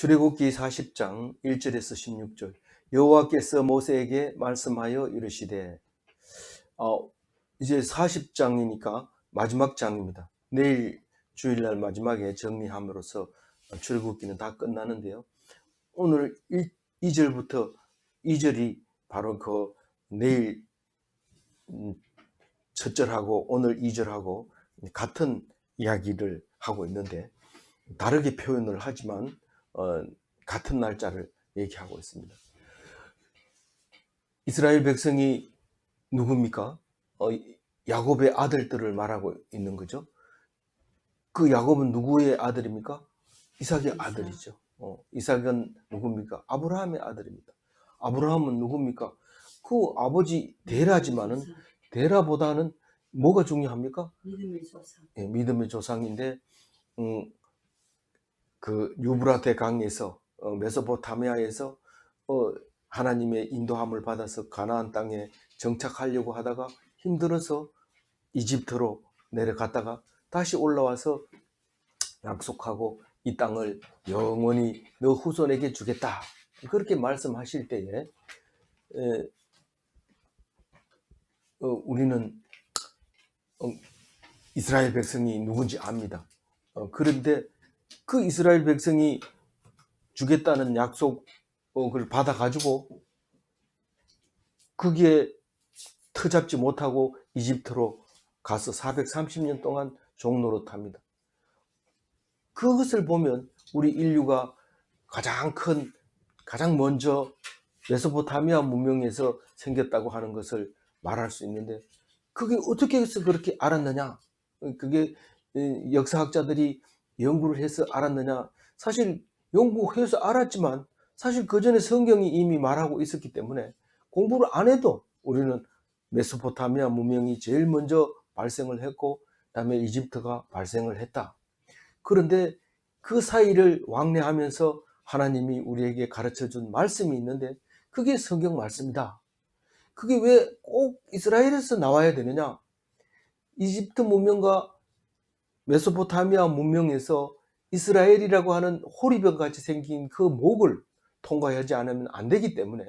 출애굽기 40장 1절에서 16절. 여호와께서 모세에게 말씀하여 이르시되, 이제 40장이니까 마지막 장입니다. 내일 주일날 마지막에 정리함으로써 출애굽기는 다 끝나는데요. 오늘 2절부터 2절이 바로 그 내일 첫 절하고 오늘 2절하고 같은 이야기를 하고 있는데 다르게 표현을 하지만 같은 날짜를 얘기하고 있습니다. 이스라엘 백성이 누굽니까? 야곱의 아들들을 말하고 있는 거죠. 그 야곱은 누구의 아들입니까? 이삭의 아들이죠. 이삭은 누굽니까? 아브라함의 아들입니다. 아브라함은 누굽니까? 그 아버지 데라지만은 데라보다는 뭐가 중요합니까? 믿음의 조상. 예, 믿음의 조상인데 그 유브라테 강에서 메소포타미아에서 하나님의 인도함을 받아서 가나안 땅에 정착하려고 하다가 힘들어서 이집트로 내려갔다가 다시 올라와서 약속하고 이 땅을 영원히 너 후손에게 주겠다 그렇게 말씀하실 때에 우리는 이스라엘 백성이 누군지 압니다. 그런데 그 이스라엘 백성이 주겠다는 약속을 받아가지고 거기에 터잡지 못하고 이집트로 가서 430년 동안 종노릇합니다. 그것을 보면 우리 인류가 가장 먼저 메소포타미아 문명에서 생겼다고 하는 것을 말할 수 있는데 그게 어떻게 해서 그렇게 알았느냐? 그게 역사학자들이 연구를 해서 알았느냐? 사실 연구해서 알았지만 사실 그 전에 성경이 이미 말하고 있었기 때문에 공부를 안 해도 우리는 메소포타미아 문명이 제일 먼저 발생을 했고 그다음에 이집트가 발생을 했다. 그런데 그 사이를 왕래하면서 하나님이 우리에게 가르쳐준 말씀이 있는데 그게 성경 말씀이다. 그게 왜 꼭 이스라엘에서 나와야 되느냐? 이집트 문명과 메소포타미아 문명에서 이스라엘이라고 하는 호리병같이 생긴 그 목을 통과하지 않으면 안 되기 때문에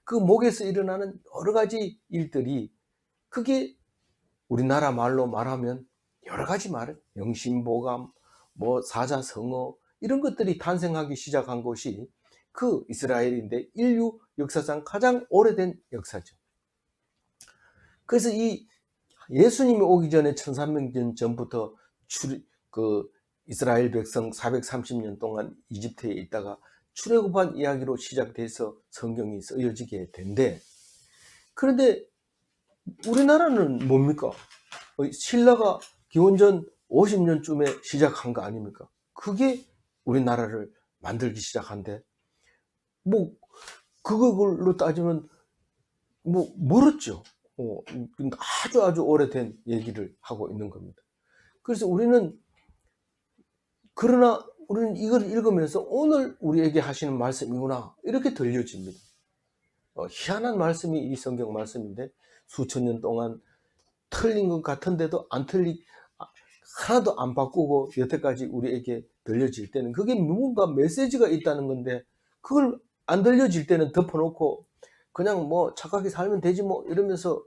그 목에서 일어나는 여러 가지 일들이 그게 우리나라 말로 말하면 여러 가지 말, 영신보감, 사자성어 이런 것들이 탄생하기 시작한 곳이 그 이스라엘인데 인류 역사상 가장 오래된 역사죠. 그래서 이 예수님이 오기 전에 1300년 전부터 이스라엘 백성 430년 동안 이집트에 있다가 출애굽한 이야기로 시작돼서 성경이 쓰여지게 된데 그런데 우리나라는 뭡니까? 신라가 기원전 50년쯤에 시작한 거 아닙니까? 그게 우리나라를 만들기 시작한데 그걸로 따지면 멀었죠. 아주 오래된 얘기를 하고 있는 겁니다. 그래서 그러나 우리는 이걸 읽으면서 오늘 우리에게 하시는 말씀이구나 이렇게 들려집니다. 희한한 말씀이 이 성경 말씀인데 수천 년 동안 틀린 것 같은데도 하나도 안 바꾸고 여태까지 우리에게 들려질 때는 그게 뭔가 메시지가 있다는 건데 그걸 안 들려질 때는 덮어놓고 그냥 착하게 살면 되지 이러면서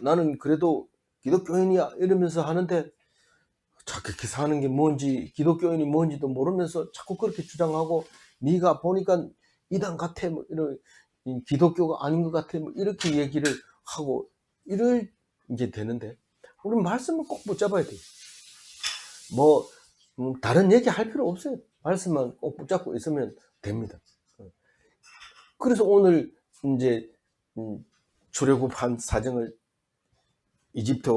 나는 그래도 기독교인이야 이러면서 하는데 착하게 사는 게 뭔지 기독교인이 뭔지도 모르면서 자꾸 그렇게 주장하고 네가 보니까 이단 같아 이런 기독교가 아닌 것 같아 이렇게 얘기를 하고 이럴 게 되는데 우리 말씀을 꼭 붙잡아야 돼요. 다른 얘기 할 필요 없어요. 말씀만 꼭 붙잡고 있으면 됩니다. 그래서 오늘 이제 출애굽한 사정을 이집트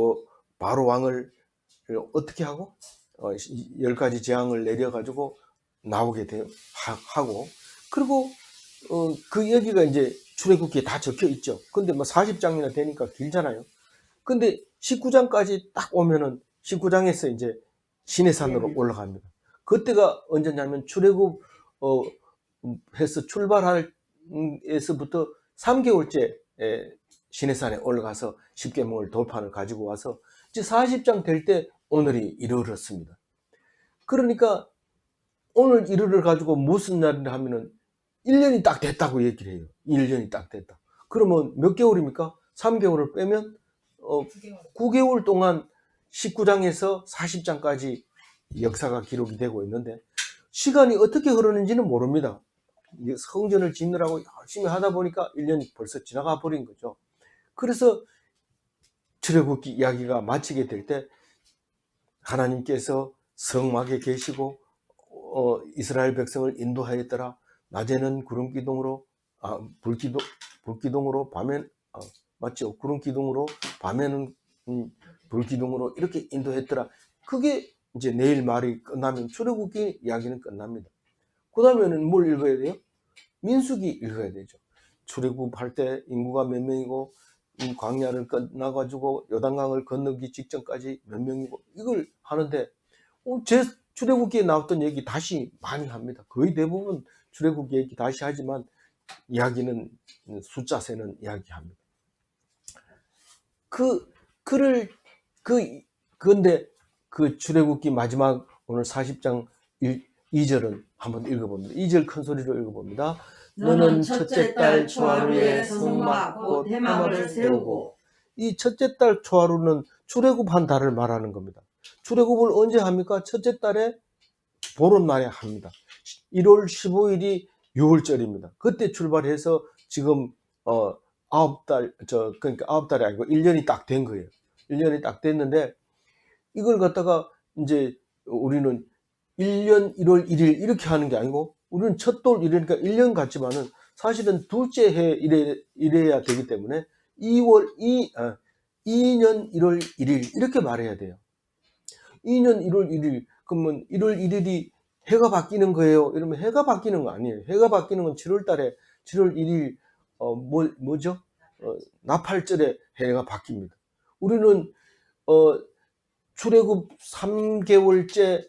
바로 왕을 어떻게 하고 10가지 재앙을 내려가지고 나오게 하고 그리고 그 얘기가 이제 출애굽기에 다 적혀 있죠. 근데 40장이나 되니까 길잖아요. 근데 19장까지 딱 오면은 19장에서 이제 시내산으로 올라갑니다. 그때가 언제냐면 출애굽 해서 출발할 에서부터 3개월째 시내산에 올라가서 10계명을 돌판을 가지고 와서 이제 40장 될 때 오늘이 이르렀습니다. 그러니까 오늘 일요일을 가지고 무슨 날이라 하면은 1년이 딱 됐다고 얘기를 해요. 1년이 딱 됐다. 그러면 몇 개월입니까? 3개월을 빼면 9개월 동안 19장에서 40장까지 역사가 기록이 되고 있는데, 시간이 어떻게 흐르는지는 모릅니다. 성전을 짓느라고 열심히 하다 보니까 1년이 벌써 지나가 버린 거죠. 그래서 출애굽기 이야기가 마치게 될 때 하나님께서 성막에 계시고 이스라엘 백성을 인도하였더라. 낮에는 구름 기둥으로 불기둥으로 밤엔 맞죠? 구름 기둥으로 밤에는 불 기둥으로 이렇게 인도했더라. 그게 이제 내일 말이 끝나면 출애굽기 이야기는 끝납니다. 그 다음에는 뭘 읽어야 돼요? 민수기 읽어야 되죠. 출애굽할 때 인구가 몇 명이고 광야를 끝나가지고 요단강을 건너기 직전까지 몇 명이고 이걸 하는데 제 출애굽기에 나왔던 얘기 다시 많이 합니다. 거의 대부분 출애굽기 얘기 다시 하지만 이야기는 숫자 세는 이야기합니다. 그런데 그 출애굽기 마지막 오늘 40장 2절은 한번 읽어봅니다. 2절 큰 소리로 읽어봅니다. 너는 첫째 달 초하루에 성막 곧 회막을 세우고. 이 첫째 달 초하루는 출애굽한 달을 말하는 겁니다. 출애굽을 언제 합니까? 첫째 달에 보름날에 합니다. 1월 15일이 6월절입니다. 그때 출발해서 지금 9달 그러니까 9달이 아니고 1년이 딱 된 거예요. 1년이 딱 됐는데 이걸 갖다가 이제 우리는 1년 1월 1일 이렇게 하는 게 아니고 우리는 첫돌 이러니까 1년 같지만은 사실은 둘째 해 이래야 되기 때문에 2년 1월 1일 이렇게 말해야 돼요. 2년 1월 1일 그러면 1월 1일이 해가 바뀌는 거예요. 이러면 해가 바뀌는 거 아니에요. 해가 바뀌는 건 7월 달에 7월 1일 뭐죠? 나팔절에 해가 바뀝니다. 우리는 출애굽 3개월째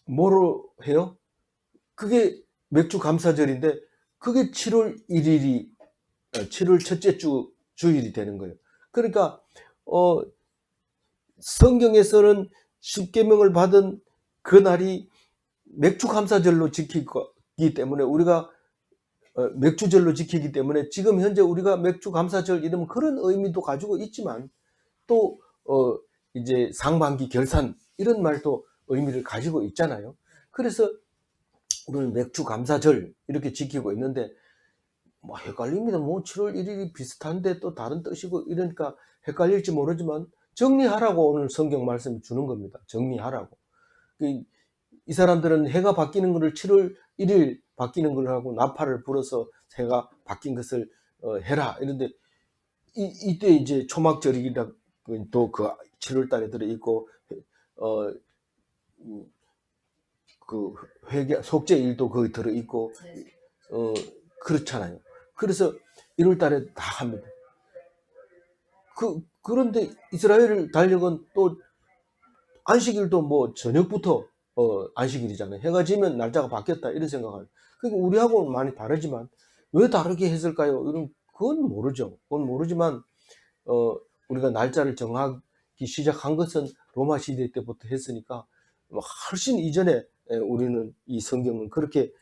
뭐로 해요? 그게 맥주 감사절인데 그게 7월 1일이 7월 첫째 주일이 되는 거예요. 그러니까 성경에서는 십계명을 받은 그 날이 맥주 감사절로 지키기 때문에 우리가 맥주절로 지키기 때문에 지금 현재 우리가 맥주 감사절 이러면 그런 의미도 가지고 있지만 또 이제 상반기 결산 이런 말도 의미를 가지고 있잖아요. 그래서 우리는 맥주 감사절 이렇게 지키고 있는데 뭐 헷갈립니다. 뭐 7월 1일이 비슷한데 또 다른 뜻이고 이러니까 헷갈릴지 모르지만 정리하라고 오늘 성경 말씀을 주는 겁니다. 정리하라고. 이 사람들은 해가 바뀌는 것을 7월 1일 바뀌는 걸 하고 나팔을 불어서 해가 바뀐 것을 해라 이런데 이때 이제 초막절이라 또 그 7월 달에 들어 있고 그 회개 속죄일도 거기 들어 있고 그렇잖아요. 그래서 1월 달에 다 합니다. 그런데 이스라엘 달력은 또 안식일도 뭐 저녁부터 안식일이잖아요. 해가 지면 날짜가 바뀌었다 이런 생각을. 그러니까 우리하고는 많이 다르지만 왜 다르게 했을까요? 그건 모르죠. 그건 모르지만 우리가 날짜를 정하기 시작한 것은 로마 시대 때부터 했으니까 훨씬 이전에 우리는 이 성경은 그렇게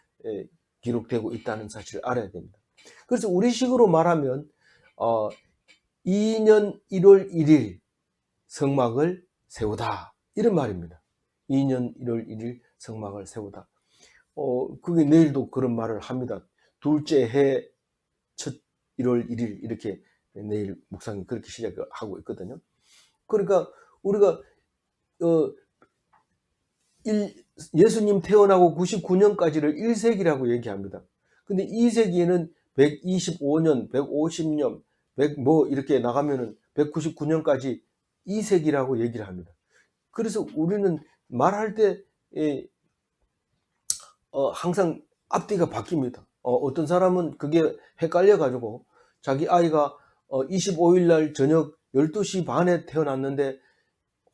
기록되고 있다는 사실을 알아야 됩니다. 그래서 우리식으로 말하면 2년 1월 1일 성막을 세우다 이런 말입니다. 2년 1월 1일 성막을 세우다. 그게 내일도 그런 말을 합니다. 둘째 해 첫 1월 1일 이렇게 내일 묵상이 그렇게 시작하고 있거든요. 그러니까 우리가 예수님 태어나고 99년까지를 1세기라고 얘기합니다. 근데 2세기에는 125년, 150년, 100 뭐 이렇게 나가면은 199년까지 2세기라고 얘기를 합니다. 그래서 우리는 말할 때 항상 앞뒤가 바뀝니다. 어떤 사람은 그게 헷갈려 가지고 자기 아이가 25일 날 저녁 12시 반에 태어났는데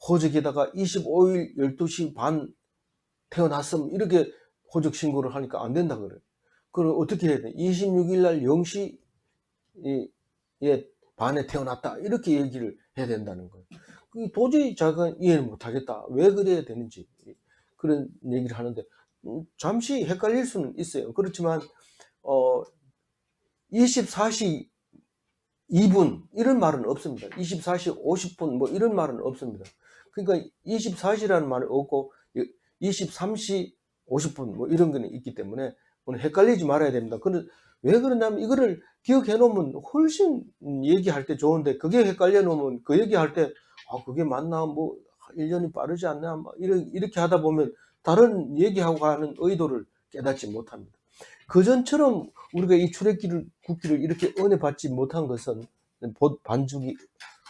호적에다가 25일 12시 반 태어났음 이렇게 호적 신고를 하니까 안 된다 그래요. 그럼 어떻게 해야 돼? 26일 날 0시 반에 태어났다 이렇게 얘기를 해야 된다는 거예요. 도저히 자기가 이해를 못 하겠다. 왜 그래야 되는지 그런 얘기를 하는데 잠시 헷갈릴 수는 있어요. 그렇지만 24시 2분 이런 말은 없습니다. 24시 50분 뭐 이런 말은 없습니다. 그러니까 24시라는 말은 없고 23시 50분 뭐 이런 거는 있기 때문에 오늘 헷갈리지 말아야 됩니다. 근데 왜 그러냐면 이거를 기억해 놓으면 훨씬 얘기할 때 좋은데, 그게 헷갈려 놓으면 그 얘기할 때 그게 맞나, 뭐 1년이 빠르지 않나, 막 이렇게 하다 보면 다른 얘기하고 가는 의도를 깨닫지 못합니다. 그전처럼 우리가 이 출애굽기를 이렇게 은혜 받지 못한 것은, 반죽이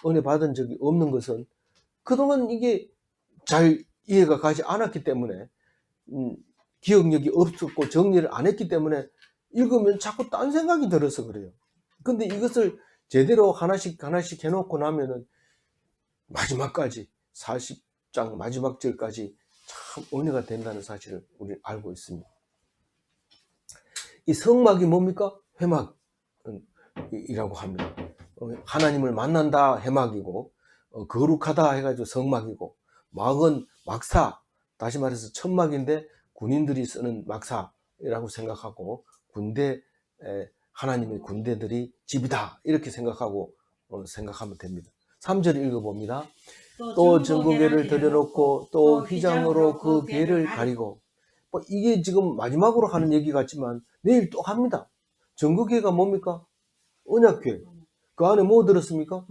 은혜 받은 적이 없는 것은 그동안 이게 잘 이해가 가지 않았기 때문에, 기억력이 없었고 정리를 안 했기 때문에 읽으면 자꾸 딴 생각이 들어서 그래요. 근데 이것을 제대로 하나씩 하나씩 해놓고 나면은 마지막까지 40장 마지막 절까지 참 은혜가 된다는 사실을 우리 알고 있습니다. 이 성막이 뭡니까? 회막이라고 합니다. 하나님을 만난다 해막이고, 거룩하다 해가지고 성막이고, 막은 막사, 다시 말해서 천막인데 군인들이 쓰는 막사라고 생각하고, 하나님의 군대들이 집이다 이렇게 생각하고 생각하면 됩니다. 3절 읽어봅니다. 또 전구궤를 들여놓고 또 휘장으로 그 궤를 가리고. 이게 지금 마지막으로 하는 얘기 같지만 내일 또 합니다. 전구궤가 뭡니까? 언약궤. 그 안에 뭐 들었습니까?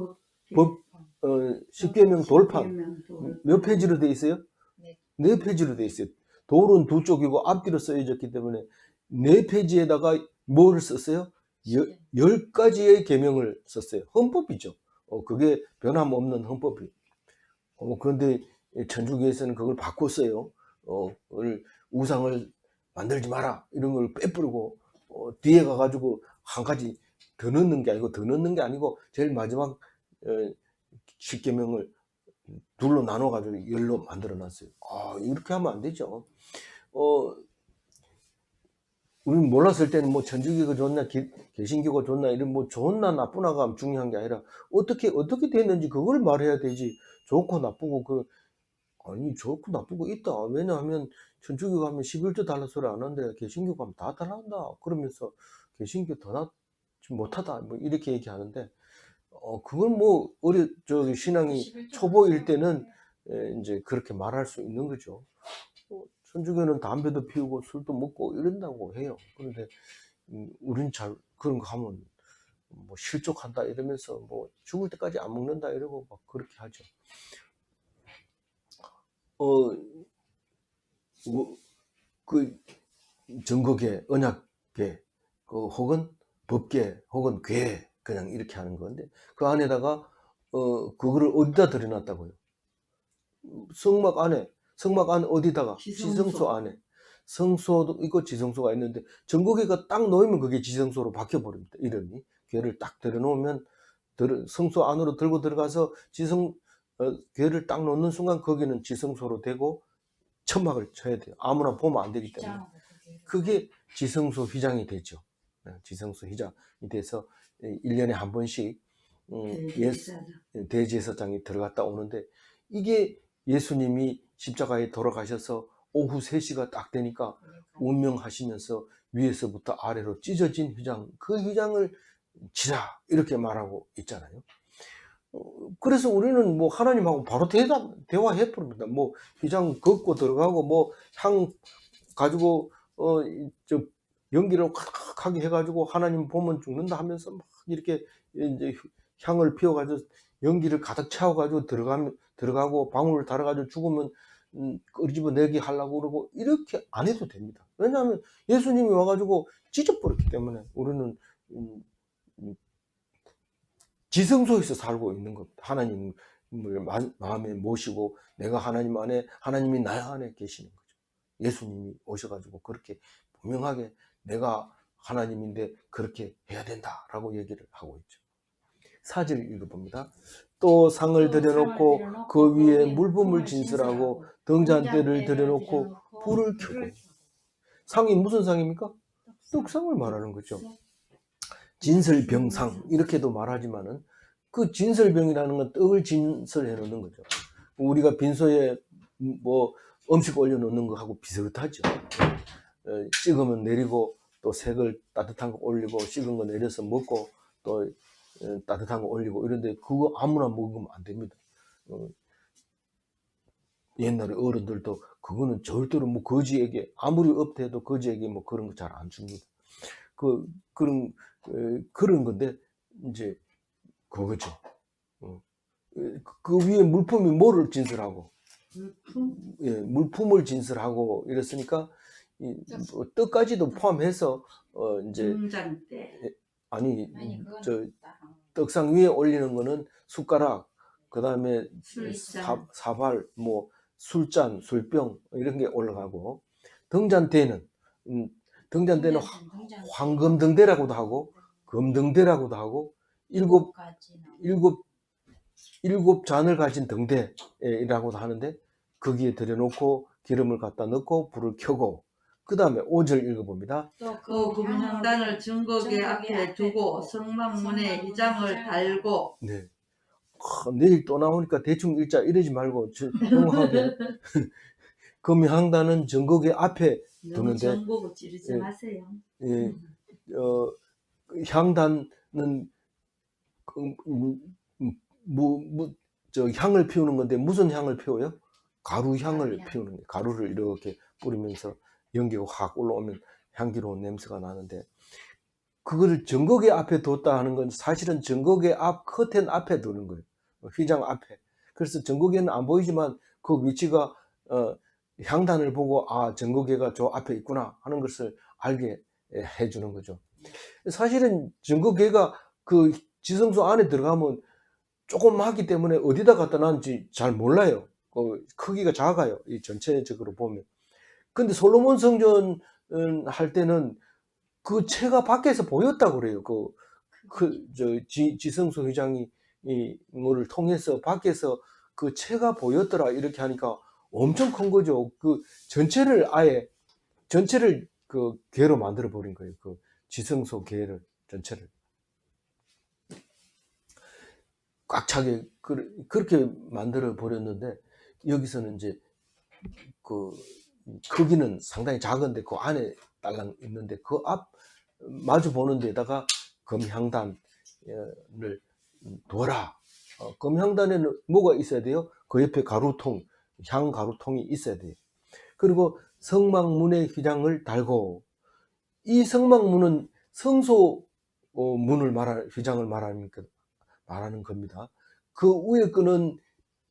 십계명 돌판. 몇 페이지로 돼 있어요? 네 페이지로 돼 있어요. 돌은 두 쪽이고 앞뒤로 써졌기 때문에 네 페이지에다가 뭐를 썼어요? 10가지의 계명을 썼어요. 헌법이죠. 그게 변함없는 헌법이. 그런데 천주교에서는 그걸 바꿨어요. 우상을 만들지 마라 이런 걸 빼버리고, 뒤에 가가지고 한 가지 더 넣는 게 아니고 제일 마지막 10계명을 둘로 나눠가지고 10로 만들어놨어요. 이렇게 하면 안 되죠. 우리는 몰랐을 때는 뭐 천주교가 좋나 개신교가 좋나 이런 뭐 좋나 나쁘나가 중요한 게 아니라 어떻게 됐는지 그걸 말해야 되지. 좋고 나쁘고 좋고 나쁘고 있다. 왜냐하면 천주교 가면 11조 달라 소리 안 하는데 개신교 가면 다 달란다 그러면서 개신교 더 낫지 못하다 뭐 이렇게 얘기하는데, 그건 뭐 신앙이 초보일 때는 이제 그렇게 말할 수 있는 거죠. 천주교는 담배도 피우고 술도 먹고 이런다고 해요. 그런데 우리는 잘 그런 거 하면 뭐 실족한다 이러면서 뭐 죽을 때까지 안 먹는다 이러고 막 그렇게 하죠. 그 전거계, 언약계, 혹은 법계, 혹은 궤 그냥 이렇게 하는 건데, 그 안에다가 그거를 어디다 들여놨다고요? 성막 안에 어디다가? 지성소 안에. 성소도 있고 지성소가 있는데 전거계가 딱 놓이면 그게 지성소로 바뀌어버립니다. 이름이. 궤를 딱 들여놓으면 성소 안으로 들고 들어가서 궤를 딱 놓는 순간 거기는 지성소로 되고 천막을 쳐야 돼요. 아무나 보면 안 되기 때문에. 그게 지성소 휘장이 되죠. 지성소 휘장이 돼서 1년에 한 번씩 대제사장이 들어갔다 오는데, 이게 예수님이 십자가에 돌아가셔서 오후 3시가 딱 되니까 운명하시면서 위에서부터 아래로 찢어진 휘장, 그 휘장을 치라 이렇게 말하고 있잖아요. 그래서 우리는 뭐 하나님하고 바로 대화해 버립니다. 뭐 휘장 걷고 들어가고 뭐 향 가지고 연기를 확하게 해가지고 하나님 보면 죽는다 하면서 막 이렇게 이제 향을 피워가지고 연기를 가득 채워가지고 들어가고 방울을 달아가지고 죽으면 끄집어내기 하려고 그러고 이렇게 안 해도 됩니다. 왜냐하면 예수님이 와가지고 찢어버렸기 때문에 우리는 지성소에서 살고 있는 겁니다. 하나님을 마음에 모시고 내가 하나님 안에, 하나님이 나 안에 계시는 거죠. 예수님이 오셔가지고 그렇게 분명하게 내가 하나님인데 그렇게 해야 된다라고 얘기를 하고 있죠. 4절 읽어봅니다. 또 상을 들여놓고 그 위에 물품을 진설하고 등잔대를 들여놓고 불을 켜고. 상이 무슨 상입니까? 떡상을 말하는 거죠. 진설병상 이렇게도 말하지만은 그 진설병이라는 건 떡을 진설해 놓는 거죠. 우리가 빈소에 뭐 음식 올려 놓는 거하고 비슷하죠. 식으면 내리고 또 색을 따뜻한 거 올리고 식은 거 내려서 먹고 또 따뜻한 거 올리고 이런데 그거 아무나 먹으면 안 됩니다. 옛날에 어른들도 그거는 절대로 뭐 거지에게 아무리 업돼도 거지에게 뭐 그런 거 잘 안 줍니다. 그런 건데 이제 그거죠. 그 위에 물품이 뭐를 진설하고 물품? 예, 물품을 진설하고 이랬으니까 뭐 떡까지도 포함해서 이제 등잔대. 아니 그건 저 떡상 위에 올리는 거는 숟가락, 그 다음에 술잔. 사발, 뭐 술잔, 술병 이런 게 올라가고 등잔대는 등잔대는 황금등대라고도 하고 금등대라고도 하고 일곱 잔을 가진 등대라고도 하는데 거기에 들여놓고 기름을 갖다 넣고 불을 켜고 그 다음에 5절 읽어봅니다. 또 금향단을 증거궤 앞에 두고 성막문에 휘장을 달고. 네. 내일 또 나오니까 대충 읽자 이러지 말고 정확하게 금향단은 증거궤 앞에 너무 두는데 정보고 찌르지 예. 마세요. 예, 향단은 저 향을 피우는 건데 무슨 향을 피워요? 가루 향을 피우는 거예요. 가루를 이렇게 뿌리면서 연기가 확 올라오면 향기로운 냄새가 나는데 그거를 증거궤 앞에 뒀다 하는 건 사실은 증거궤 앞 커튼 앞에 두는 거예요. 휘장 앞에. 그래서 증거궤는 안 보이지만 그 위치가 향단을 보고 아 증거궤가 저 앞에 있구나 하는 것을 알게 해주는 거죠. 사실은 증거궤가 그 지성소 안에 들어가면 조그맣기 때문에 어디다 갖다 놨는지 잘 몰라요. 크기가 작아요. 이 전체적으로 보면. 근데 솔로몬 성전 할 때는 그 채가 밖에서 보였다고 그래요. 지성소 휘장이 뭐를 통해서 밖에서 그 채가 보였더라 이렇게 하니까 엄청 큰 거죠. 그 전체를 그 궤로 만들어 버린 거예요. 그 지성소 궤를 전체를 꽉 차게 그렇게 만들어 버렸는데 여기서는 이제 그 크기는 상당히 작은데 그 안에 딸랑 있는데 그 앞 마주 보는 데다가 금향단을 둬라. 금향단에는 뭐가 있어야 돼요? 그 옆에 가루통, 향 가루통이 있어야 돼요. 그리고 성막문의 휘장을 달고 이 성막문은 성소 문을 휘장을 말하는 겁니다. 그 위에 거는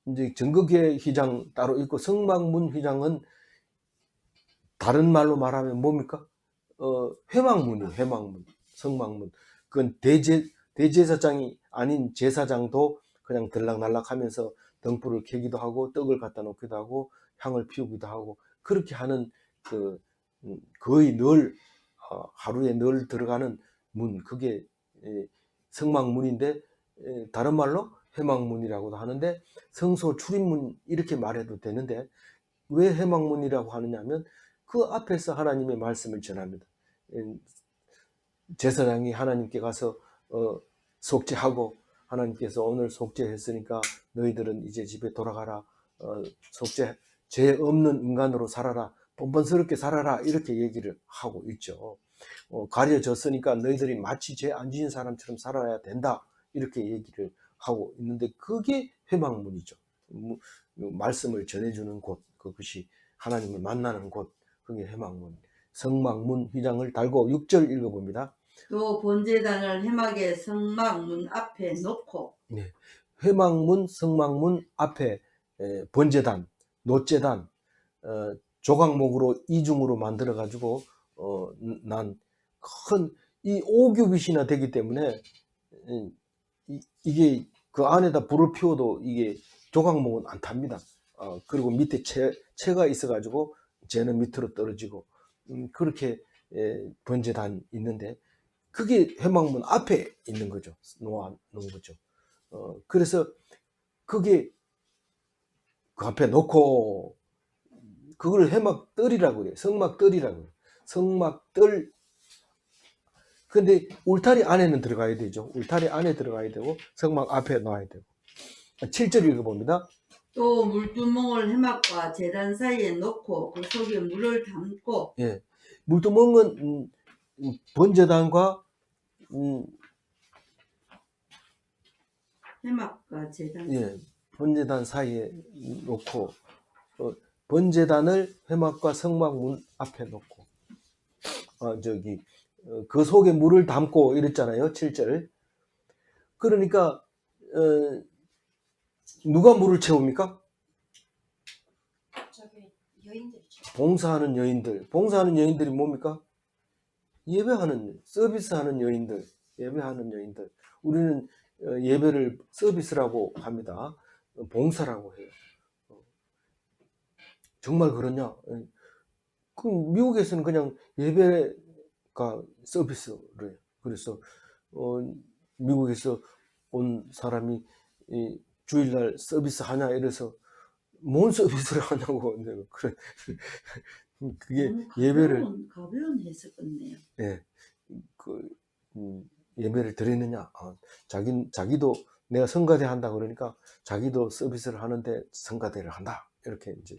이제 증거궤 휘장 따로 있고 성막문 휘장은 다른 말로 말하면 뭡니까? 회막문이에요. 회막문, 성막문. 그건 대제사장이 아닌 제사장도 그냥 들락날락하면서 등불을 켜기도 하고 떡을 갖다 놓기도 하고 향을 피우기도 하고 그렇게 하는 거의 늘 하루에 늘 들어가는 문 그게 성막문인데 다른 말로 회막문이라고도 하는데 성소 출입문 이렇게 말해도 되는데 왜 회막문이라고 하느냐면 그 앞에서 하나님의 말씀을 전합니다. 제사장이 하나님께 가서 속죄하고 하나님께서 오늘 속죄했으니까 너희들은 이제 집에 돌아가라. 죄 없는 인간으로 살아라. 본번스럽게 살아라. 이렇게 얘기를 하고 있죠. 가려졌으니까 너희들이 마치 죄 안 지은 사람처럼 살아야 된다. 이렇게 얘기를 하고 있는데 그게 회막문이죠. 말씀을 전해주는 곳, 그것이 하나님을 만나는 곳, 그게 회막문. 성막문 휘장을 달고 6절 읽어봅니다. 또 번제단을 회막의 성막문 앞에 놓고. 네, 회막문, 성막문 앞에 번제단, 노제단, 조각목으로 이중으로 만들어 가지고 난 큰 이 5규빗이나 되기 때문에 이게 그 안에다 불을 피워도 이게 조각목은 안 탑니다. 그리고 밑에 채가 있어 가지고 쟤는 밑으로 떨어지고 그렇게 번제단 있는데 그게 회막문 앞에 있는 거죠. 놓아 놓은 거죠. 그래서 그게 그 앞에 놓고 그걸 회막뜰이라고 그래요. 성막뜰이라고 그래요. 성막뜰. 근데 울타리 안에는 들어가야 되죠. 울타리 안에 들어가야 되고 성막 앞에 놔야 되고. 7절 읽어봅니다. 또 물두멍을 회막과 제단 사이에 놓고 그 속에 물을 담고. 예, 물두멍은 번제단과 해막과 제단. 예, 번제단 사이에 놓고 번제단을 회막과 성막 문 앞에 놓고 그 속에 물을 담고 이랬잖아요. 7절. 그러니까 누가 물을 채웁니까? 저기 여인들이죠. 봉사하는 여인들. 봉사하는 여인들이 뭡니까? 예배하는, 서비스하는 여인들. 예배하는 여인들. 우리는 예배를 서비스라고 합니다. 봉사라고 해요. 정말 그러냐? 그 미국에서는 그냥 예배가 서비스를. 그래서 미국에서 온 사람이 주일날 서비스 하냐 이래서 뭔 서비스를 하냐고. 그래. 그게 예배를 가벼운 해석이네요. 예, 예배를 드리느냐. 자기도 내가 성가대 한다 그러니까 자기도 서비스를 하는데 성가대를 한다. 이렇게 이제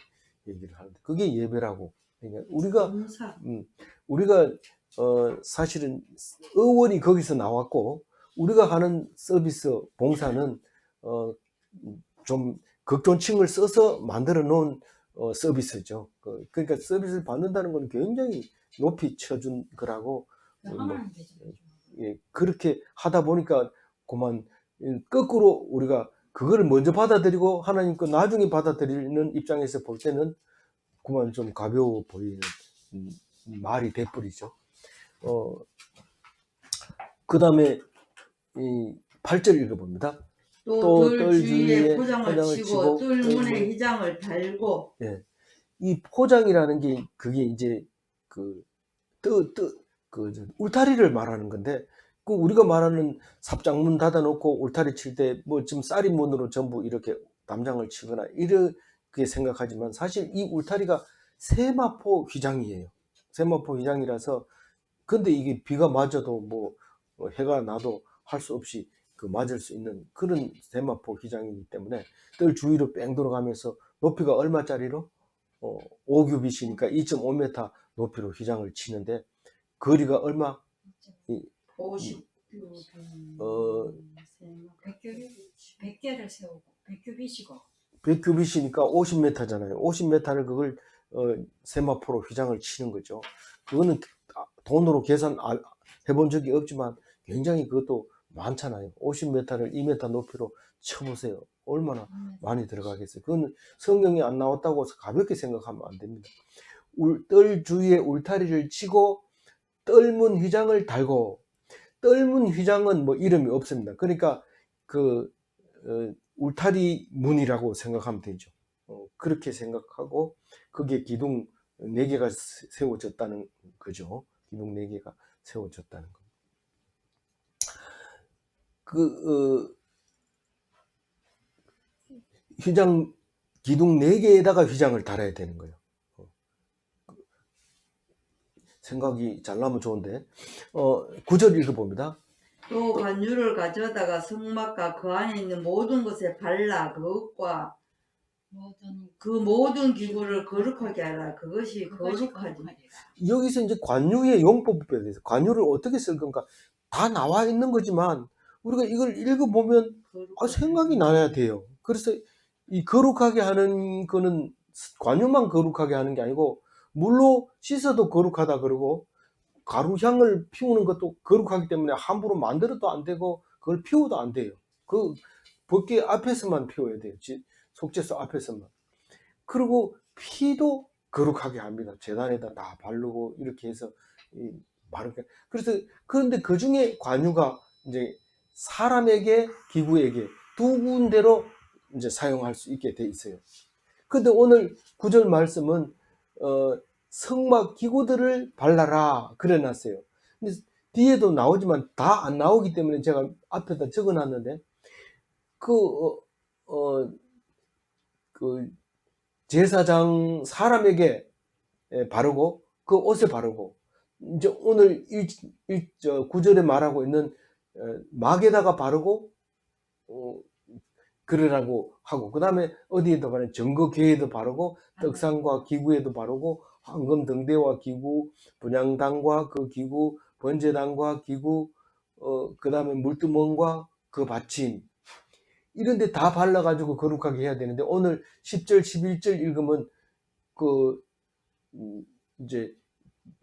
얘기를 하는데 그게 예배라고. 그러니까 봉사. 우리가 사실은 의원이 거기서 나왔고 우리가 하는 서비스 봉사는 좀 극존칭을 써서 만들어 놓은 서비스죠. 그러니까 서비스를 받는다는 건 굉장히 높이 쳐준 거라고. 하나님 되죠. 예, 그렇게 하다 보니까 그만 거꾸로 우리가 그거를 먼저 받아들이고 하나님 거 나중에 받아들이는 입장에서 볼 때는 그만 좀 가벼워 보이는 말이 돼버리죠. 그 다음에 이 8절 읽어봅니다. 또 뜰 주위에 포장을 치고 뜰 문에 휘장을 달고. 예, 이 포장이라는 게 그게 이제 울타리를 말하는 건데 그 우리가 말하는 삽장문 닫아놓고 울타리 칠 때 뭐 지금 쌀이문으로 전부 이렇게 담장을 치거나 이렇게 생각하지만 사실 이 울타리가 세마포 휘장이에요. 세마포 휘장이라서 근데 이게 비가 맞아도 뭐 해가 나도 할 수 없이 맞을 수 있는 그런 세마포 휘장이기 때문에 뜰 주위로 뺑 돌아가면서 높이가 얼마짜리로 5규빗이니까 2.5m 높이로 휘장을 치는데 거리가 얼마? 50. 100개를 세우고 100규빗이고 100규빗이니까 50m잖아요. 50m를 그걸 세마포로 휘장을 치는 거죠. 그거는 돈으로 계산 해본 적이 없지만 굉장히 그것도 많잖아요. 50m를 2m 높이로 쳐보세요. 얼마나 많이 들어가겠어요. 그건 성경에 안 나왔다고 가볍게 생각하면 안 됩니다. 뜰 주위에 울타리를 치고 뜰문 휘장을 달고 뜰문 휘장은 뭐 이름이 없습니다. 그러니까 울타리 문이라고 생각하면 되죠. 그렇게 생각하고 그게 기둥 4개가 세워졌다는 거죠. 기둥 4개가 세워졌다는 거. 휘장 기둥 4개에다가 휘장을 달아야 되는 거예요. 생각이 잘 나면 좋은데 9절 읽어봅니다. 또 관유를 가져다가 성막과 그 안에 있는 모든 것에 발라 그것과 그 모든 기구를 거룩하게 하라. 그것이 거룩하지. 여기서 이제 관유의 용법에 대해서 관유를 어떻게 쓸 건가 다 나와 있는 거지만 우리가 이걸 읽어보면 생각이 나야 돼요. 그래서 이 거룩하게 하는 거는 관유만 거룩하게 하는 게 아니고 물로 씻어도 거룩하다 그러고 가루향을 피우는 것도 거룩하기 때문에 함부로 만들어도 안 되고 그걸 피워도 안 돼요. 그 법궤 앞에서만 피워야 돼요. 속죄소 앞에서만. 그리고 피도 거룩하게 합니다. 제단에다 다 바르고 이렇게 해서 바르게. 그래서 그런데 그 중에 관유가 이제 사람에게 기구에게 두 군데로 이제 사용할 수 있게 돼 있어요. 근데 오늘 9절 말씀은 성막 기구들을 발라라 그래 놨어요. 근데 뒤에도 나오지만 다 안 나오기 때문에 제가 앞에다 적어 놨는데 제사장 사람에게 바르고 그 옷에 바르고 이제 오늘 9절에 말하고 있는 막에다가 바르고 그러라고 하고 그 다음에 어디에도 바르고 정거궤에도 바르고 떡상과 기구에도 바르고 황금 등대와 기구, 분향단과 그 기구, 번제단과 기구, 그 다음에 물두멍과 그 받침, 이런 데 다 발라가지고 거룩하게 해야 되는데, 오늘 10절, 11절 읽으면 그 이제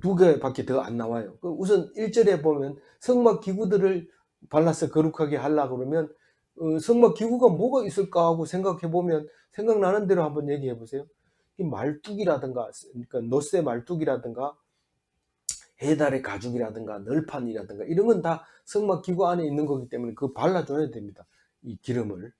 두 개밖에 더 안 나와요. 우선 1절에 보면 성막 기구들을 발라서 거룩하게 하려고 그러면 성막 기구가 뭐가 있을까 하고 생각해 보면 생각나는 대로 한번 얘기해 보세요. 이 말뚝이라든가, 그러니까 노쇠 말뚝이라든가 해달의 가죽이라든가 널판이라든가 이런 건 다 성막 기구 안에 있는 거기 때문에 그거 발라줘야 됩니다. 이 기름을.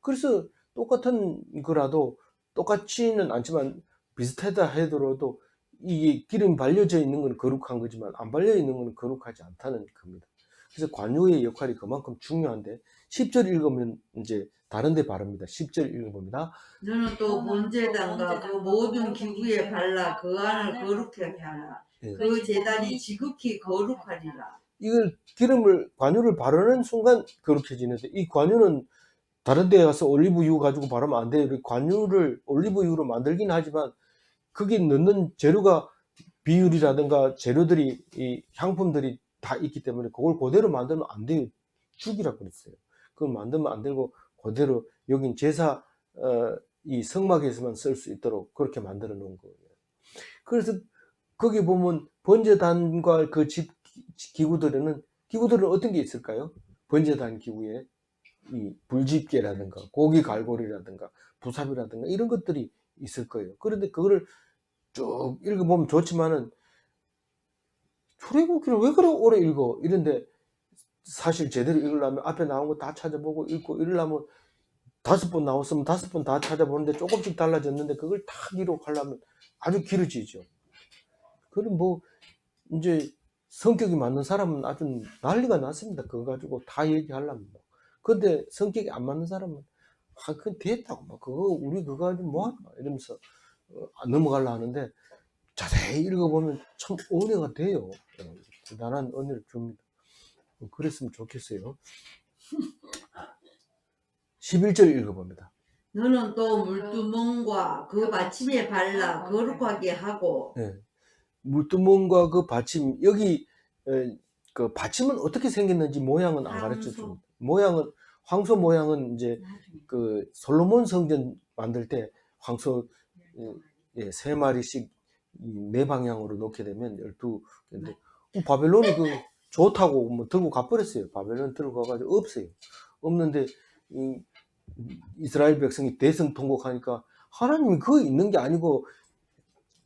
그래서 똑같은 거라도 똑같지는 않지만 비슷하다 하더라도 이게 기름 발려져 있는 건 거룩한 거지만 안 발려 있는 건 거룩하지 않다는 겁니다. 그래서 관유의 역할이 그만큼 중요한데 10절 읽으면 이제 다른 데 바릅니다. 10절 읽어봅니다. 너는 또 번제단과 그 모든 기구에 발라 그 안을 거룩하게 하라. 예. 그 제단이 지극히 거룩하리라. 이걸 기름을 관유를 바르는 순간 거룩해지는데 이 관유는 다른 데 가서 올리브유 가지고 바르면 안 돼요. 관유를 올리브유로 만들긴 하지만 거기 넣는 재료가 비율이라든가 재료들이 이 향품들이 다 있기 때문에 그걸 그대로 만들면 안 돼요. 죽이라고 그랬어요. 그걸 만들면 안 되고 그대로 여긴 제사 이 성막에서만 쓸 수 있도록 그렇게 만들어 놓은 거예요. 그래서 거기 보면 번제단과 그 집 기구들은 어떤 게 있을까요? 번제단 기구에 이 불집게라든가 고기 갈고리라든가 부삽이라든가 이런 것들이 있을 거예요. 그런데 그거를 쭉 읽어보면 좋지만은 출애굽기를 왜 그렇게 오래 읽어? 이런데 사실 제대로 읽으려면 앞에 나온 거 다 찾아보고 읽고 이러려면 5번 나왔으면 5번 다 찾아보는데 조금씩 달라졌는데 그걸 다 기록하려면 아주 길어지죠. 그럼 뭐 이제 성격이 맞는 사람은 아주 난리가 났습니다. 그거 가지고 다 얘기하려면. 근데 성격이 안 맞는 사람은 그건 됐다고 막 그거 우리 그거 가지고 뭐하나 이러면서 넘어가려 하는데 자세히 읽어보면 참 은혜가 돼요. 대단한 은혜를 줍니다. 그랬으면 좋겠어요. 11절 읽어봅니다. 너는 또 물두멍과 그 받침에 발라 거룩하게 하고. 네. 물두멍과 그 받침, 여기 그 받침은 어떻게 생겼는지 모양은 안 가르쳐 줍니다. 모양은 황소 모양은 이제 그 솔로몬 성전 만들 때 황소 3마리씩 네 방향으로 놓게 되면 12개인데 바벨론이 그 좋다고 뭐 들고 가버렸어요. 바벨론 들고 가가지고 없어요. 없는데 이스라엘 백성이 대성 통곡하니까 하나님이 그거 있는 게 아니고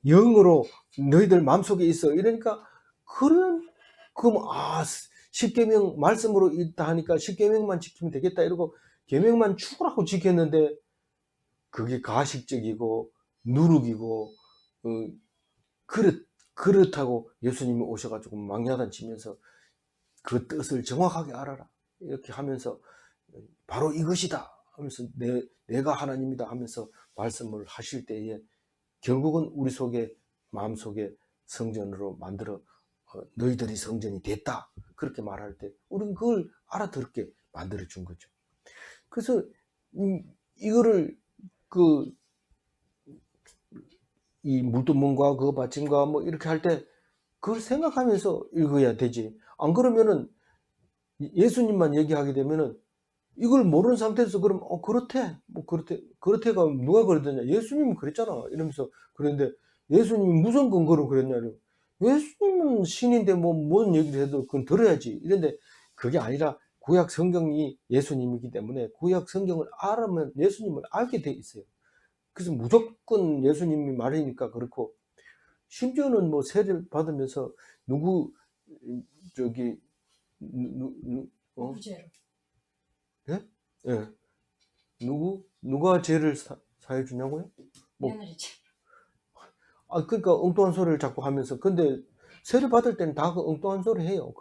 영으로 너희들 마음속에 있어 이러니까 그럼 10계명 말씀으로 있다 하니까 10계명만 지키면 되겠다 이러고 계명만 추구라고 지켰는데 그게 가식적이고 누룩이고 그렇다고 예수님이 오셔가지고 망야단 치면서 그 뜻을 정확하게 알아라 이렇게 하면서 바로 이것이다 하면서 내가 하나님이다 하면서 말씀을 하실 때에 결국은 우리 속에 마음속에 성전으로 만들어 너희들이 성전이 됐다 그렇게 말할 때 우리는 그걸 알아듣게 만들어 준 거죠. 그래서 이거를 이 물두멍과 그 받침과 뭐 이렇게 할 때 그걸 생각하면서 읽어야 되지. 안 그러면은 예수님만 얘기하게 되면은 이걸 모르는 상태에서 그럼 그렇대 뭐 그렇대가 누가 그러더냐 예수님은 그랬잖아 이러면서 그랬는데 예수님이 무슨 근거로 그랬냐 예수님은 신인데 뭐 뭔 얘기를 해도 그건 들어야지 이런데 그게 아니라 구약 성경이 예수님이기 때문에 구약 성경을 알면 예수님을 알게 돼 있어요. 그래서 무조건 예수님이 말이니까 그렇고 심지어는 뭐 세례를 받으면서 누구 저기 무죄로. 예? 예. 누가 죄를 사해 주냐고요? 뭐, 며느리죠. 그러니까 엉뚱한 소리를 자꾸 하면서 근데 세례 받을 때는 다 그 엉뚱한 소리 해요.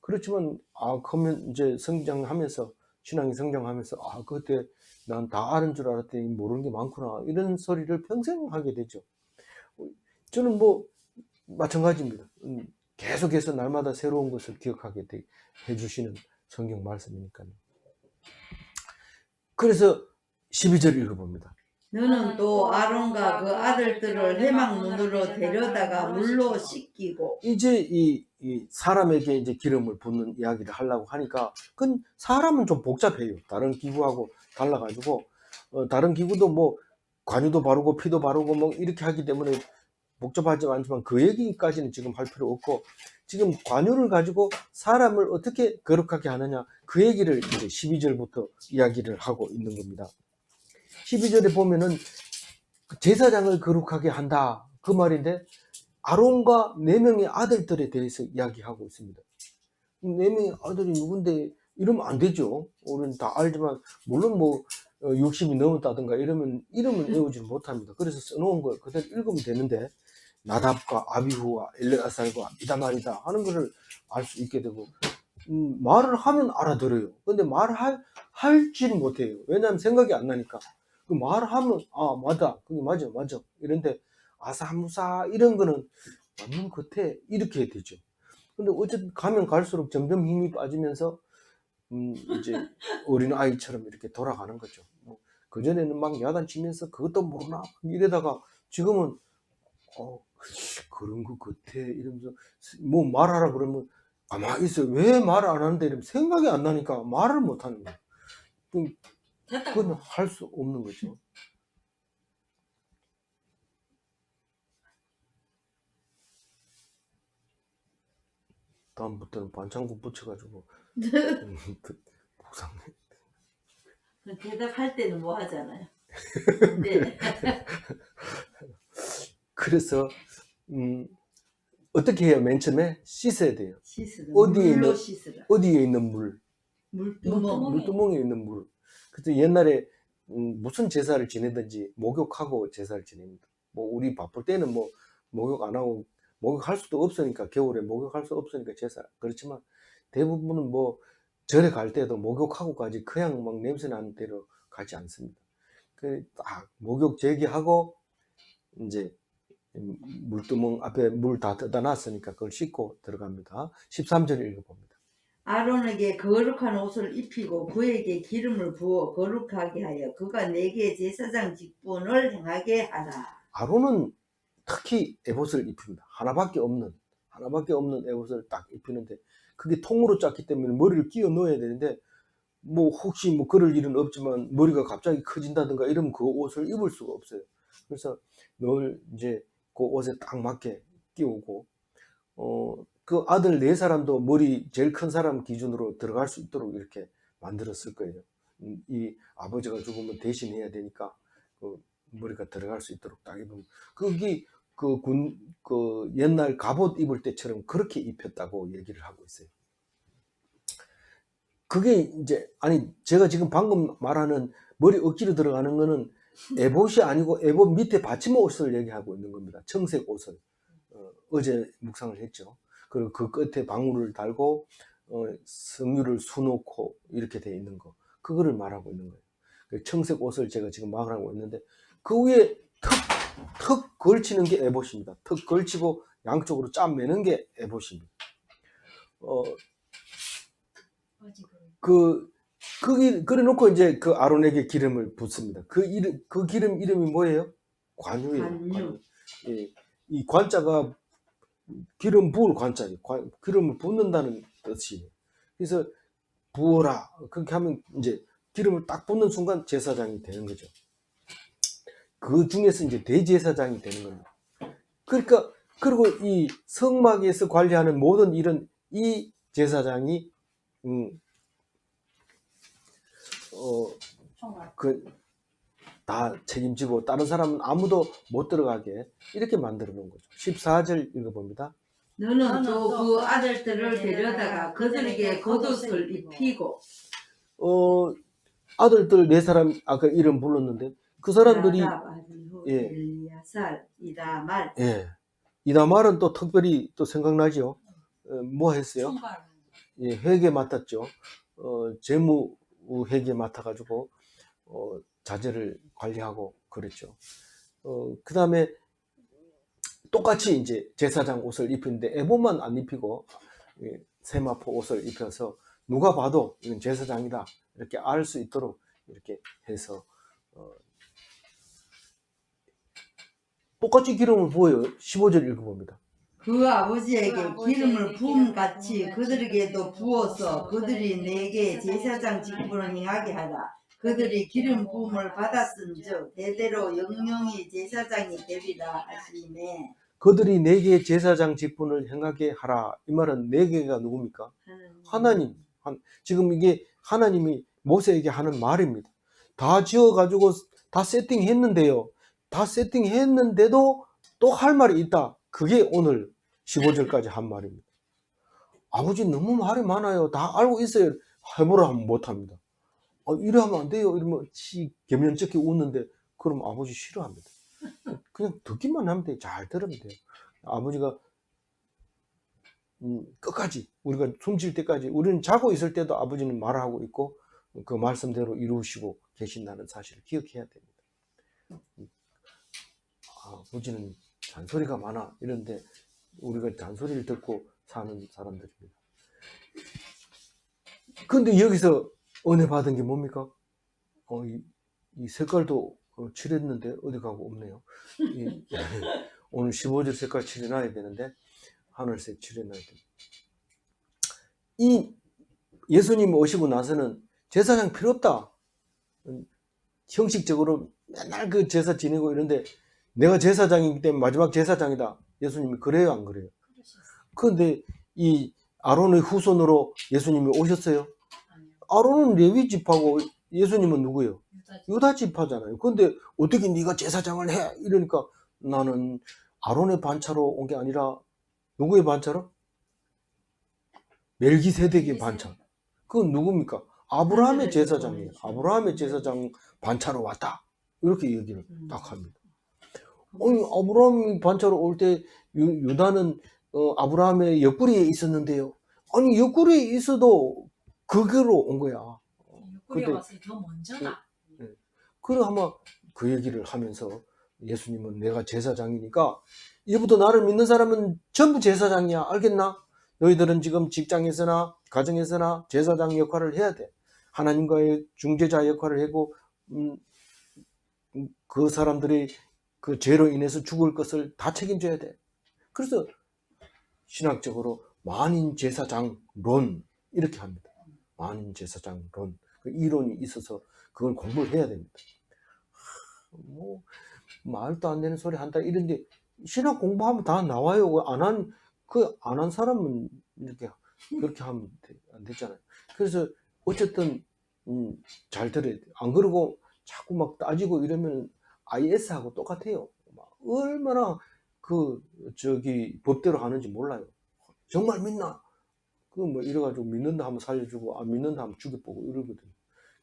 그렇지만 그러면 이제 성장하면서 신앙이 성장하면서 그때 난 다 아는 줄 알았더니 모르는 게 많구나 이런 소리를 평생 하게 되죠. 저는 뭐 마찬가지입니다. 계속해서 날마다 새로운 것을 기억하게 해주시는 성경 말씀이니까요. 그래서 12절 읽어봅니다. 너는 또 아론과 그 아들들을 회막문으로 데려다가 물로 씻기고 이제 이 사람에게 이제 기름을 붓는 이야기를 하려고 하니까, 그건 사람은 좀 복잡해요. 다른 기구하고 달라가지고, 다른 기구도 뭐 관유도 바르고 피도 바르고 뭐 이렇게 하기 때문에 복잡하지 않지만 그 얘기까지는 지금 할 필요 없고, 지금 관유를 가지고 사람을 어떻게 거룩하게 하느냐, 그 얘기를 이제 12절부터 이야기를 하고 있는 겁니다. 12절에 보면은 제사장을 거룩하게 한다, 그 말인데, 아론과 4명의 아들들에 대해서 이야기하고 있습니다. 4명의 아들이 누군데 이러면 안 되죠. 우리는 다 알지만, 물론 뭐 60이 넘었다든가 이러면 이름은 외우지 못합니다. 그래서 써놓은 걸 그대로 읽으면 되는데, 나답과 아비후와 엘레아살과 이다말이다 하는 것을 알 수 있게 되고, 말을 하면 알아들어요. 근데 할지는 못해요. 왜냐하면 생각이 안 나니까. 그 말하면 맞아, 그게 맞아 이런데 아사무사 이런 거는 맞는 것 같아 이렇게 되죠. 근데 어쨌든 가면 갈수록 점점 힘이 빠지면서 이제 어린 아이처럼 이렇게 돌아가는 거죠. 그전에는 막 야단치면서 그것도 모르나 이러다가 지금은 그런 것 같아 이러면서 뭐 말하라 그러면 가만히 있어요. 왜 말을 안 하는데 이러면 생각이 안 나니까 말을 못 하는 거예요. 그건 할 수 없는 거죠. 다음부터는 반창고 붙여가지고 보상. 대답할 때는 뭐 하잖아요. 네. 그래서 어떻게 해요? 맨 처음에 씻어야 돼요. 씻으라. 어디에 물로 있는- 씻으라. 어디에 있는 물? 물두멍. 물두멍에 있는 물. 그래서 옛날에 무슨 제사를 지내든지 목욕하고 제사를 지냅니다. 뭐 우리 바쁠 때는 뭐 목욕 안 하고, 목욕할 수도 없으니까, 겨울에 목욕할 수 없으니까 제사. 그렇지만 대부분은 뭐 절에 갈 때도 목욕하고 가지 그냥 막 냄새 나는 데로 가지 않습니다. 딱 목욕 제기하고 이제 물두멍 앞에 물 다 떠다 놨으니까 그걸 씻고 들어갑니다. 13절 읽어봅니다. 아론에게 거룩한 옷을 입히고 그에게 기름을 부어 거룩하게 하여 그가 내게 제사장 직분을 행하게 하라. 아론은 특히 에봇을 입힙니다. 하나밖에 없는 에봇을 딱 입히는데, 그게 통으로 짰기 때문에 머리를 끼워 넣어야 되는데, 뭐 혹시 뭐 그럴 일은 없지만 머리가 갑자기 커진다든가 이러면 그 옷을 입을 수가 없어요. 그래서 늘 이제 그 옷에 딱 맞게 끼우고, 그 아들 4사람도 머리 제일 큰 사람 기준으로 들어갈 수 있도록 이렇게 만들었을 거예요. 이 아버지가 죽으면 대신해야 되니까 그 머리가 들어갈 수 있도록 딱 입으면, 그게 그 옛날 갑옷 입을 때처럼 그렇게 입혔다고 얘기를 하고 있어요. 그게 이제, 제가 지금 방금 말하는 머리 억지로 들어가는 거는 에봇이 아니고 에봇 밑에 받침 옷을 얘기하고 있는 겁니다. 청색 옷을. 어제 묵상을 했죠. 그리고 그 끝에 방울을 달고 성유를 수놓고 이렇게 돼 있는 거, 그거를 말하고 있는 거예요. 그 청색 옷을 제가 지금 말하고 있는데, 그 위에 턱 걸치는 게 에봇입니다. 턱 걸치고 양쪽으로 짬 매는 게 에봇입니다. 그래 놓고 이제 그 아론에게 기름을 붓습니다. 그 기름 이름이 뭐예요? 관유예요. 관유. 예, 이 관자가 기름 부을 관자예요. 기름을 붓는다는 뜻이에요. 그래서 부어라, 그렇게 하면 이제 기름을 딱 붓는 순간 제사장이 되는 거죠. 그 중에서 이제 대제사장이 되는 겁니다. 그러니까, 그리고 이 성막에서 관리하는 모든 일은 이 제사장이 다 책임지고 다른 사람은 아무도 못 들어가게 이렇게 만들어 놓은 거죠. 14절 읽어봅니다. 너는 또 그 아들들을 데려다가 그들에게 겉옷을 입히고. 아들들 4사람 아까 이름 불렀는데, 그 사람들이 나답, 아비후, 엘리야살, 이다말. 예, 이다말은 또 특별히 또 생각나죠. 뭐 했어요? 예, 회계 맡았죠. 재무 회계 맡아가지고 자재를 관리하고 그랬죠. 그 다음에 똑같이 이제 제사장 옷을 입히는데 에봇만 안 입히고 세마포 옷을 입혀서 누가 봐도 이건 제사장이다 이렇게 알 수 있도록 이렇게 해서 똑같이 기름을 부어요. 15절 읽어봅니다. 그 아버지에게 그 아버지에게 기름을 부음 같이 기름을 그들에게도 부어서 부어서 그들이 내게 제사장 직분을 행하게 하라. 그들이 기름 부음을 받았은즉 대대로 영영이 제사장이 되리라 하시매. 그들이 내게 제사장 직분을 행하게 하라. 이 말은 내게가 누굽니까? 하나님. 지금 이게 하나님이 모세에게 하는 말입니다. 다 지어가지고 다 세팅했는데요. 다 세팅했는데도 또 할 말이 있다. 그게 오늘 15절까지 한 말입니다. 아버지 너무 말이 많아요. 다 알고 있어요. 해보라 하면 못합니다. 이래 하면 안 돼요. 이러면 개면쩍게 웃는데 그럼 아버지 싫어합니다. 그냥 듣기만 하면 돼요. 잘 들으면 돼요. 아버지가 끝까지 우리가 숨쉴 때까지 우리는 자고 있을 때도 아버지는 말하고 있고 그 말씀대로 이루시고 계신다는 사실을 기억해야 됩니다. 아버지는 잔소리가 많아 이런데 우리가 잔소리를 듣고 사는 사람들입니다. 근데 여기서 은혜 받은 게 뭡니까? 이 색깔도 칠했는데 어디 가고 없네요. 오늘 15절 색깔 칠해놔야 되는데 하늘색 칠해놔야 됩니다. 이 예수님 오시고 나서는 제사장 필요 없다. 형식적으로 맨날 그 제사 지내고 이런데 내가 제사장이기 때문에 마지막 제사장이다. 예수님이 그래요, 안 그래요? 그런데 이 아론의 후손으로 예수님이 오셨어요. 아론은 레위 지파고 예수님은 누구예요? 유다 지파잖아요. 근데 어떻게 네가 제사장을 해? 이러니까 나는 아론의 반차로 온 게 아니라 누구의 반차로? 멜기세덱의 반차. 그건 누굽니까? 아브라함의 제사장이에요. 아브라함의 제사장 반차로 왔다. 이렇게 얘기를 딱 합니다. 아브라함이 반차로 올 때 유다는 아브라함의 옆구리에 있었는데요. 아니 옆구리에 있어도 그 길로 온 거야. 옆구리에 왔을 때 더 먼저다. 그래 아마 그 얘기를 하면서 예수님은 내가 제사장이니까 이제부터 나를 믿는 사람은 전부 제사장이야. 알겠나? 너희들은 지금 직장에서나 가정에서나 제사장 역할을 해야 돼. 하나님과의 중재자 역할을 하고 그 사람들이 그 죄로 인해서 죽을 것을 다 책임져야 돼. 그래서 신학적으로 만인 제사장론 이렇게 합니다. 만인 제사장론. 그 이론이 있어서 그걸 공부를 해야 됩니다. 뭐 말도 안 되는 소리 한다 이런데 신학 공부하면 다 나와요. 안 한 사람은 이렇게 그렇게 하면 안 되잖아요. 그래서 어쨌든 잘 들어야 돼요. 안 그러고 자꾸 막 따지고 이러면 IS하고 똑같아요. 얼마나 법대로 하는지 몰라요. 정말 믿나? 그 뭐 이래가지고 믿는다 하면 살려주고 안 믿는다 하면 죽여보고 이러거든요.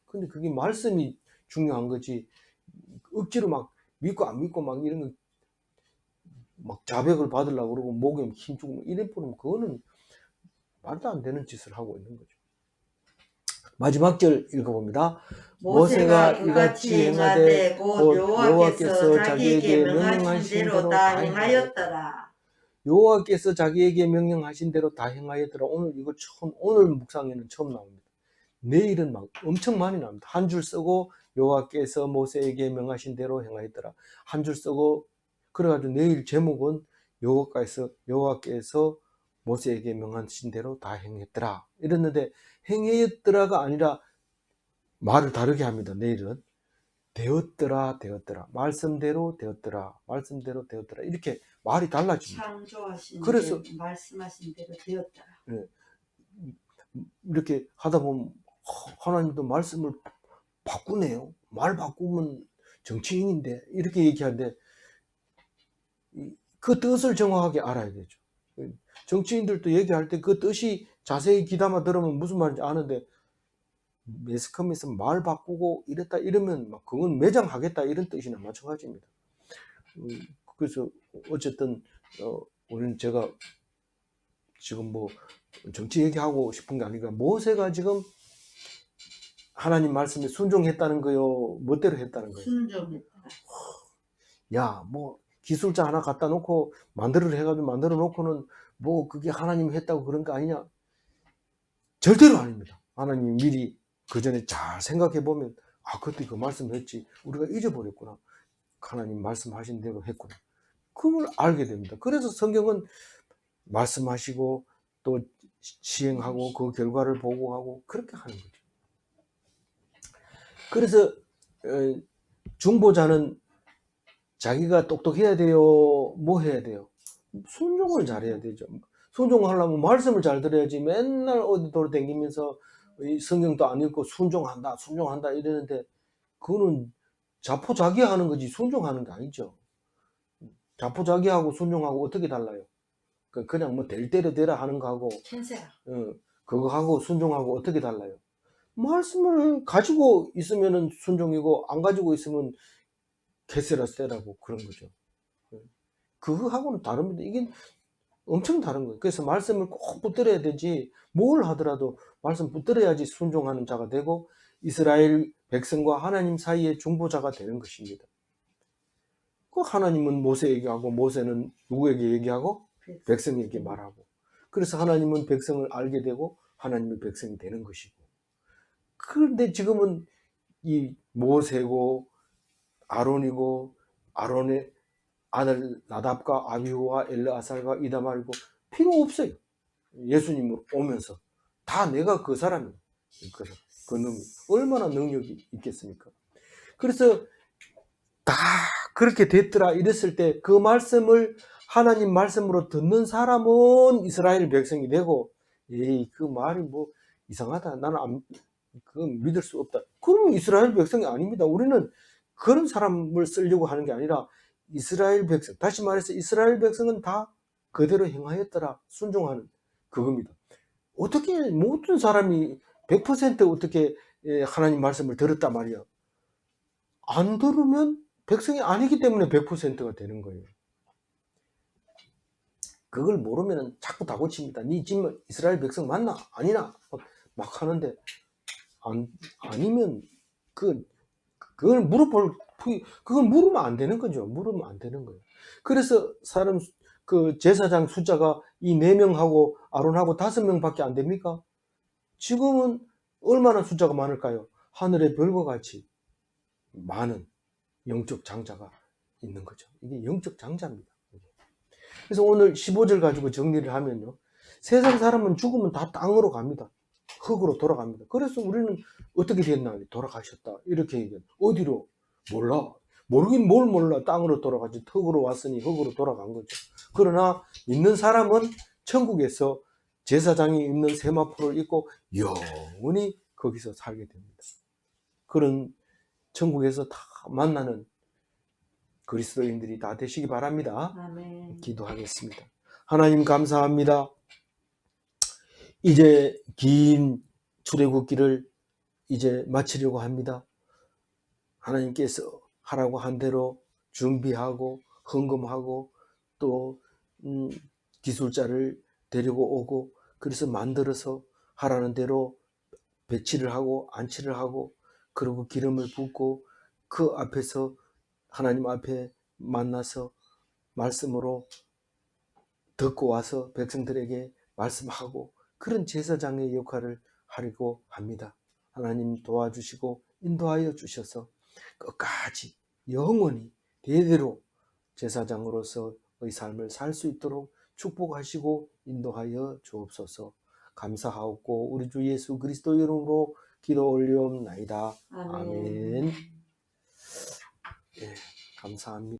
근데 그게 말씀이 중요한 거지. 억지로 막 믿고 안 믿고 막 이런 거 막 자백을 받으려고 그러고 목에 힘주고 이래 보면 그거는 말도 안 되는 짓을 하고 있는 거죠. 마지막 절 읽어봅니다. 모세가 이같이 행하되 곧 여호와께서 자기에게 명령하신 대로 다 행하였더라. 여호와께서 자기에게 명령하신 대로 다 행하였더라. 오늘 이거 오늘 묵상에는 처음 나옵니다. 내일은 막 엄청 많이 나옵니다. 한 줄 쓰고 여호와께서 모세에게 명하신 대로 행하였더라. 한 줄 쓰고 그래가지고 내일 제목은 여호와께서 모세에게 명하신 대로 다 행했더라. 이랬는데 행했더라가 아니라 말을 다르게 합니다. 내일은 되었더라. 말씀대로 되었더라. 이렇게 말이 달라집니다. 창조하신 그래서 말씀하신 대로 되었더라. 네. 이렇게 하다 보면 하나님도 말씀을 바꾸네요. 말 바꾸면 정치인인데 이렇게 얘기하는데 그 뜻을 정확하게 알아야 되죠. 정치인들도 얘기할 때 그 뜻이 자세히 귀담아 들으면 무슨 말인지 아는데 매스컴에서 말 바꾸고 이랬다 이러면 막 그건 매장하겠다 이런 뜻이나 마찬가지입니다. 그래서 어쨌든 오늘 제가 지금 뭐 정치 얘기하고 싶은 게 아니라 모세가 지금 하나님 말씀에 순종했다는 거요, 멋대로 했다는 거예요. 순종했다. 야, 뭐 기술자 하나 갖다 놓고 해가지고 만들어 놓고는 뭐 그게 하나님이 했다고 그런 거 아니냐? 절대로 아닙니다. 하나님이 미리 그 전에 잘 생각해 보면 그때 그 말씀했지 우리가 잊어버렸구나. 하나님 말씀하신 대로 했구나. 그걸 알게 됩니다. 그래서 성경은 말씀하시고 또 시행하고 그 결과를 보고하고 그렇게 하는 거죠. 그래서 중보자는 자기가 똑똑해야 돼요? 뭐 해야 돼요? 순종을 잘해야 되죠. 순종하려면 말씀을 잘 들어야지. 맨날 어디 돌아다니면서 이 성경도 안 읽고 순종한다 이러는데 그거는 자포자기하는 거지 순종하는 게 아니죠. 자포자기하고 순종하고 어떻게 달라요? 그냥 뭐 될 대로 되라 하는 거하고 캔세라. 그거 하고 순종하고 어떻게 달라요? 말씀을 가지고 있으면은 순종이고 안 가지고 있으면 개세라세라고 그런 거죠. 그거하고는 다릅니다. 이게 엄청 다른 거예요. 그래서 말씀을 꼭 붙들어야 되지 뭘 하더라도 말씀 붙들어야지 순종하는 자가 되고 이스라엘 백성과 하나님 사이의 중보자가 되는 것입니다. 그 하나님은 모세에게 하고 모세는 누구에게 얘기하고 백성에게 말하고 그래서 하나님은 백성을 알게 되고 하나님의 백성이 되는 것이고 그런데 지금은 이 모세고 아론이고 아론의 아들 나답과 아비후와 엘르아살과 이다말이고 필요 없어요. 예수님으로 오면서 다 내가 그 사람이에요. 그 놈이 얼마나 능력이 있겠습니까? 그래서 다 그렇게 됐더라 이랬을 때 그 말씀을 하나님 말씀으로 듣는 사람은 이스라엘 백성이 되고 에이 그 말이 뭐 이상하다 나는 그건 믿을 수 없다 그러면 이스라엘 백성이 아닙니다. 우리는 그런 사람을 쓰려고 하는 게 아니라 이스라엘 백성 다시 말해서 이스라엘 백성은 다 그대로 행하였더라 순종하는 그겁니다. 어떻게 모든 사람이 100% 어떻게 하나님 말씀을 들었단 말이야. 안 들으면 백성이 아니기 때문에 100%가 되는 거예요. 그걸 모르면 자꾸 다 고칩니다. 니 지금 이스라엘 백성 맞나? 아니나? 막 하는데 아니면 그걸 물으면 안 되는 거죠. 물으면 안 되는 거예요. 그래서 그 제사장 숫자가 이 4명하고 아론하고 5명밖에 안 됩니까? 지금은 얼마나 숫자가 많을까요? 하늘의 별과 같이 많은 영적 장자가 있는 거죠. 이게 영적 장자입니다. 그래서 오늘 15절 가지고 정리를 하면요. 세상 사람은 죽으면 다 땅으로 갑니다. 흙으로 돌아갑니다. 그래서 우리는 어떻게 됐나? 돌아가셨다. 이렇게 얘기해요. 어디로? 몰라. 모르긴 뭘 몰라. 땅으로 돌아가지. 흙으로 왔으니 흙으로 돌아간 거죠. 그러나 믿는 사람은 천국에서 제사장이 입는 세마포를 입고 영원히 거기서 살게 됩니다. 그런 천국에서 다 만나는 그리스도인들이 다 되시기 바랍니다. 아멘. 기도하겠습니다. 하나님 감사합니다. 이제 긴 출애굽기를 이제 마치려고 합니다. 하나님께서 하라고 한 대로 준비하고 헌금하고 또 기술자를 데리고 오고 그래서 만들어서 하라는 대로 배치를 하고 안치를 하고 그리고 기름을 붓고 그 앞에서 하나님 앞에 만나서 말씀으로 듣고 와서 백성들에게 말씀하고 그런 제사장의 역할을 하려고 합니다. 하나님 도와주시고 인도하여 주셔서 끝까지 영원히 대대로 제사장으로서의 삶을 살 수 있도록 축복하시고 인도하여 주옵소서. 감사하옵고 우리 주 예수 그리스도 이름으로 기도 올리옵나이다. 아멘. 예, 감사합니다.